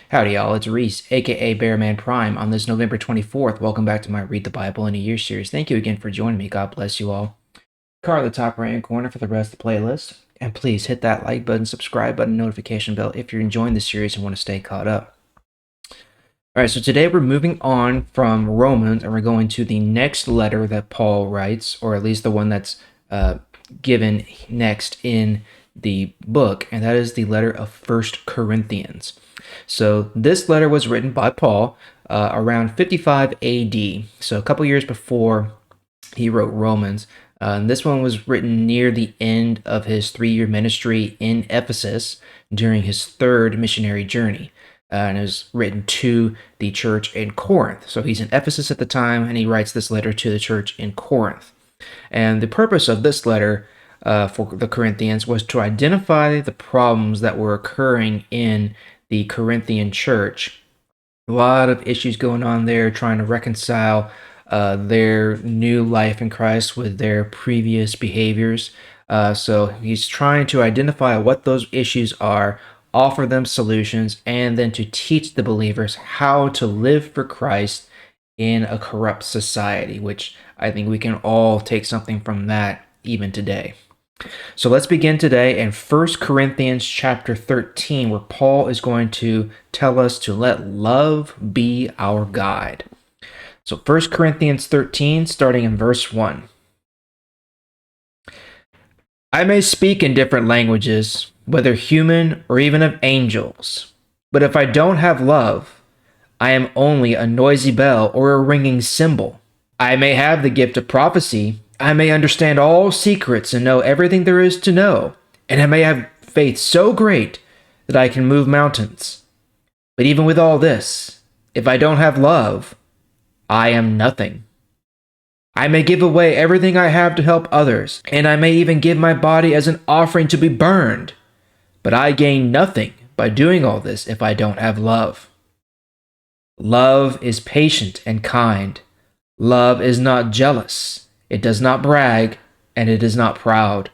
Howdy, y'all. It's Reese, aka Bearman Prime, on this November 24th. Welcome back to my Read the Bible in a Year series. Thank you again for joining me. God bless you all. Card the top right hand corner for the rest of the playlist. And please hit that like button, subscribe button, notification bell if you're enjoying the series and want to stay caught up. All right, so today we're moving on from Romans and we're going to the next letter that Paul writes, or at least the one that's given next in the book, and that is the letter of First Corinthians. So this letter was written by Paul around 55 AD, so a couple years before he wrote Romans. And this one was written near the end of his 3-year ministry in Ephesus during his third missionary journey. And it was written to the church in Corinth. So he's in Ephesus at the time, and he writes this letter to the church in Corinth. And the purpose of this letter for the Corinthians was to identify the problems that were occurring in the Corinthian church. A lot of issues going on there, trying to reconcile their new life in Christ with their previous behaviors. So he's trying to identify what those issues are, offer them solutions, and then to teach the believers how to live for Christ in a corrupt society, which I think we can all take something from that even today. So let's begin today in 1 Corinthians chapter 13, where Paul is going to tell us to let love be our guide. So 1 Corinthians 13, starting in verse 1. I may speak in different languages, whether human or even of angels, but if I don't have love, I am only a noisy bell or a ringing cymbal. I may have the gift of prophecy, I may understand all secrets and know everything there is to know, and I may have faith so great that I can move mountains. But even with all this, if I don't have love, I am nothing. I may give away everything I have to help others, and I may even give my body as an offering to be burned, but I gain nothing by doing all this if I don't have love. Love is patient and kind. Love is not jealous. It does not brag, and it is not proud.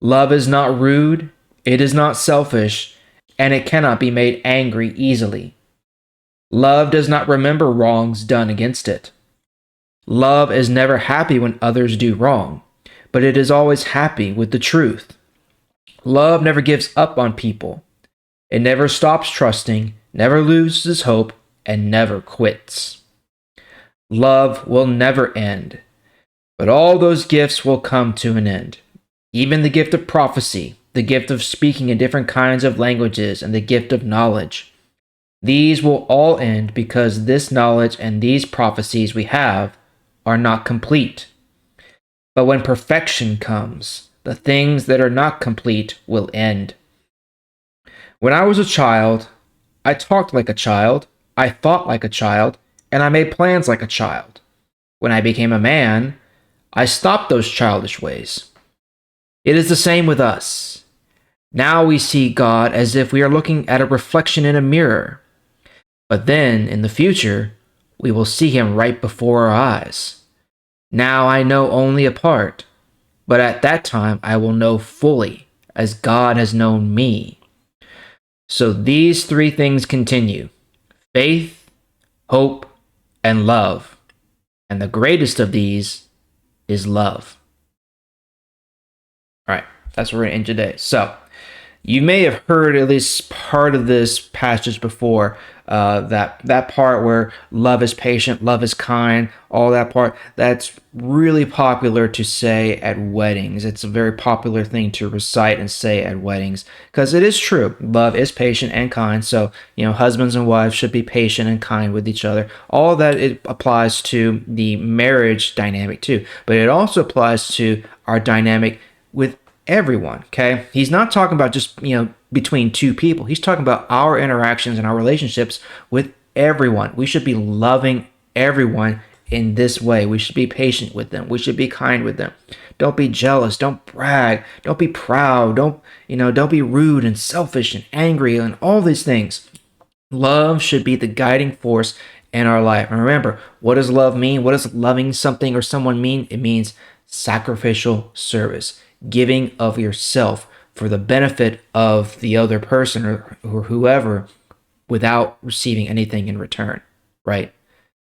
Love is not rude, it is not selfish, and it cannot be made angry easily. Love does not remember wrongs done against it. Love is never happy when others do wrong, but it is always happy with the truth. Love never gives up on people. It never stops trusting, never loses hope, and never quits. Love will never end. But all those gifts will come to an end. Even the gift of prophecy, the gift of speaking in different kinds of languages, and the gift of knowledge. These will all end because this knowledge and these prophecies we have are not complete. But when perfection comes, the things that are not complete will end. When I was a child, I talked like a child, I thought like a child, and I made plans like a child. When I became a man, I stopped those childish ways. It is the same with us. Now we see God as if we are looking at a reflection in a mirror. But then, in the future, we will see him right before our eyes. Now I know only a part, but at that time I will know fully, as God has known me. So these three things continue: faith, hope, and love. And the greatest of these is love. All right, that's what we're going to end today. So, you may have heard at least part of this passage before, that part where love is patient, love is kind, all that part. That's really popular to say at weddings. It's a very popular thing to recite and say at weddings because it is true. Love is patient and kind. So, husbands and wives should be patient and kind with each other. All that it applies to the marriage dynamic too, but it also applies to our dynamic with everyone. Okay, he's not talking about just between two people. He's talking about our interactions and our relationships with everyone. We should be loving everyone in this way. We should be patient with them. We should be kind with them. Don't be jealous. Don't brag. Don't be proud. Don't be rude and selfish and angry and all these things. Love should be the guiding force in our life. And remember, what does love mean? What does loving something or someone mean? It means sacrificial service, giving of yourself for the benefit of the other person or whoever without receiving anything in return, right?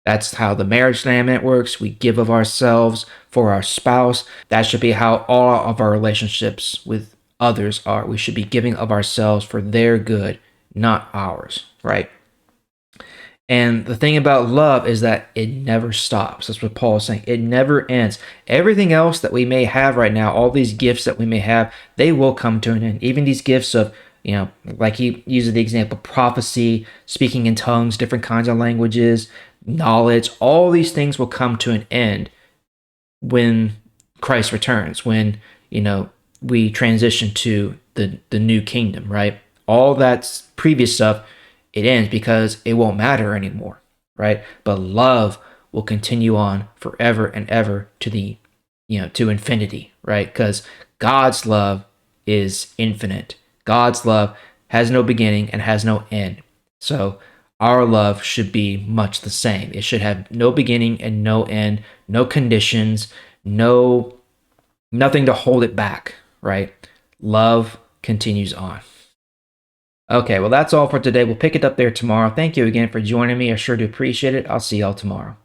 That's how the marriage dynamic works. We give of ourselves for our spouse. That should be how all of our relationships with others are. We should be giving of ourselves for their good, not ours, right? And the thing about love is that it never stops. That's what Paul is saying. It never ends. Everything else that we may have right now, all these gifts that we may have, they will come to an end. Even these gifts of, like he uses the example, prophecy, speaking in tongues, different kinds of languages, knowledge, all these things will come to an end when Christ returns, when, we transition to the new kingdom, right? All that previous stuff, it ends because it won't matter anymore, right? But love will continue on forever and ever to to infinity, right? Because God's love is infinite. God's love has no beginning and has no end. So our love should be much the same. It should have no beginning and no end, no conditions, nothing to hold it back, right? Love continues on. Okay, well, that's all for today. We'll pick it up there tomorrow. Thank you again for joining me. I sure do appreciate it. I'll see y'all tomorrow.